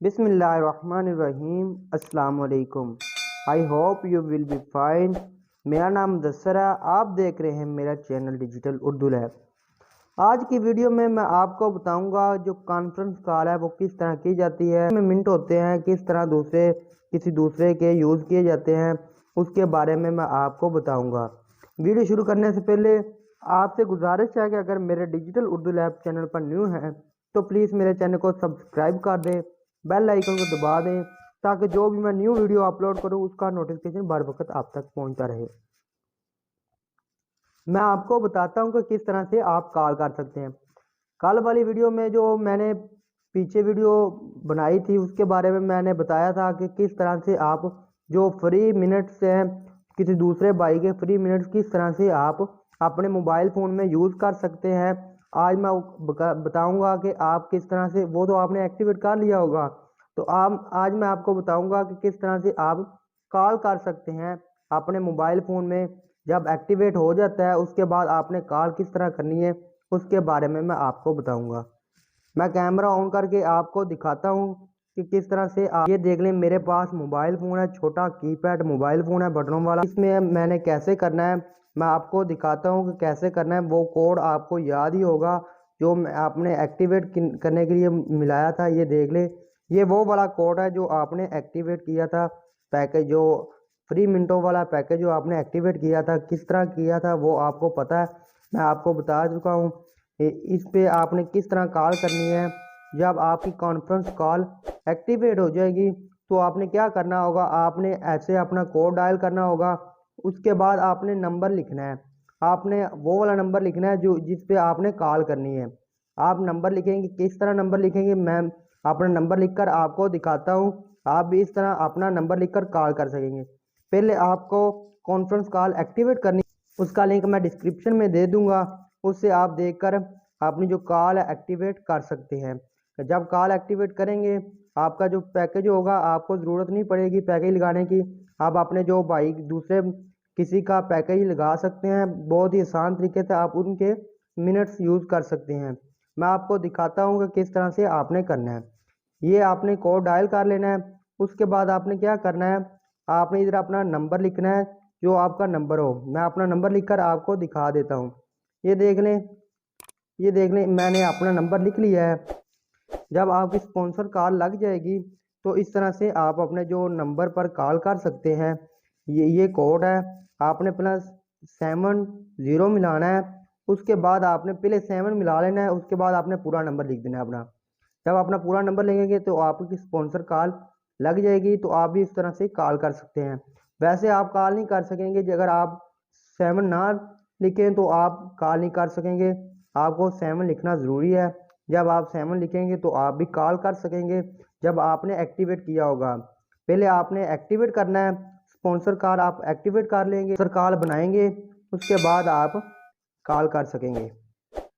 बिस्मिल्लाहिर्रहमानिर्रहीम। अस्सलाम वालेकुम। I hope you will be fine. मेरा नाम मुदस्सर है, आप देख रहे हैं मेरा चैनल डिजिटल उर्दू लैब। आज की वीडियो में मैं आपको बताऊंगा जो कॉन्फ्रेंस कॉल है वो किस तरह की जाती है, में मिनट होते हैं, किस तरह किसी दूसरे के यूज़ किए जाते हैं, उसके बारे में मैं आपको बताऊंगा। वीडियो शुरू करने से पहले आपसे गुजारिश है कि अगर मेरे डिजिटल उर्दू लैब चैनल पर न्यू हैं तो प्लीज़ मेरे चैनल को सब्सक्राइब कर दें, बेल आइकन को दबा दें ताकि जो भी मैं न्यू वीडियो अपलोड करूं उसका नोटिफिकेशन बर वक्त आप तक पहुंचता रहे। मैं आपको बताता हूं कि किस तरह से आप कॉल कर सकते हैं। कल वाली वीडियो में जो मैंने पीछे वीडियो बनाई थी उसके बारे में मैंने बताया था कि किस तरह से आप जो फ्री मिनट्स हैं, किसी दूसरे भाई के फ्री मिनट्स किस तरह से आप अपने मोबाइल फ़ोन में यूज़ कर सकते हैं। आज मैं बताऊंगा कि आप किस तरह से, वो तो आपने एक्टिवेट कर लिया होगा, तो आज मैं आपको बताऊंगा कि किस तरह से आप कॉल कर सकते हैं अपने मोबाइल फ़ोन में। जब एक्टिवेट हो जाता है उसके बाद आपने कॉल किस तरह करनी है उसके बारे में मैं आपको बताऊंगा। मैं कैमरा ऑन करके आपको दिखाता हूँ कि किस तरह से आप ये देख लें। मेरे पास मोबाइल फ़ोन है, छोटा कीपैड मोबाइल फ़ोन है बटनों वाला। इसमें मैंने कैसे करना है मैं आपको दिखाता हूँ कि कैसे करना है। वो कोड आपको याद ही होगा जो आपने एक्टिवेट करने के लिए मिलाया था। ये देख ले, ये वो वाला कोड है जो आपने एक्टिवेट किया था। पैकेज जो फ्री मिनटों वाला पैकेज जो आपने एक्टिवेट किया था, किस तरह किया था वो आपको पता है, मैं आपको बता चुका हूँ। इस पे आपने किस तरह कॉल करनी है। जब आपकी कॉन्फ्रेंस कॉल एक्टिवेट हो जाएगी तो आपने क्या करना होगा, आपने ऐसे अपना कोड डायल करना होगा। उसके बाद आपने नंबर लिखना है, आपने वो वाला नंबर लिखना है जो जिस पे आपने कॉल करनी है। आप नंबर लिखेंगे, किस तरह नंबर लिखेंगे मैं अपना नंबर लिखकर आपको दिखाता हूँ। आप भी इस तरह अपना नंबर लिखकर कॉल कर सकेंगे। पहले आपको कॉन्फ्रेंस कॉल एक्टिवेट करनी, उसका लिंक मैं डिस्क्रिप्शन में दे दूंगा, उससे आप देखकर अपनी जो कॉल है एक्टिवेट कर सकते हैं। जब कॉल एक्टिवेट करेंगे आपका जो पैकेज होगा, आपको ज़रूरत नहीं पड़ेगी पैकेज लगाने की। आप अपने जो भाई दूसरे किसी का पैकेज लगा सकते हैं, बहुत ही आसान तरीके से आप उनके मिनट्स यूज़ कर सकते हैं। मैं आपको दिखाता हूँ कि किस तरह से आपने करना है। ये आपने कोड डायल कर लेना है। उसके बाद आपने क्या करना है, आपने इधर अपना नंबर लिखना है जो आपका नंबर हो। मैं अपना नंबर लिखकर आपको दिखा देता हूँ। ये देख लें, ये देख लें, मैंने अपना नंबर लिख लिया है। जब आपकी स्पॉन्सर कॉल लग जाएगी तो इस तरह से आप अपने जो नंबर पर कॉल कर सकते हैं। ये कोड है, आपने +70 मिलाना है। उसके बाद आपने पहले 7 मिला लेना है, उसके बाद आपने पूरा नंबर लिख देना है अपना। जब अपना पूरा नंबर लिखेंगे तो आपकी स्पॉन्सर कॉल लग जाएगी, तो आप भी इस तरह से कॉल कर सकते हैं। वैसे आप कॉल नहीं कर सकेंगे, अगर आप 7 ना लिखें तो आप कॉल नहीं कर सकेंगे। आपको 7 लिखना ज़रूरी है। जब आप 7 लिखेंगे तो आप भी कॉल कर सकेंगे जब आपने एक्टिवेट किया होगा। पहले आपने एक्टिवेट करना है, स्पॉन्सर कॉल आप एक्टिवेट कर लेंगे, स्पॉन्सर कॉल बनाएंगे, उसके बाद आप कॉल कर सकेंगे।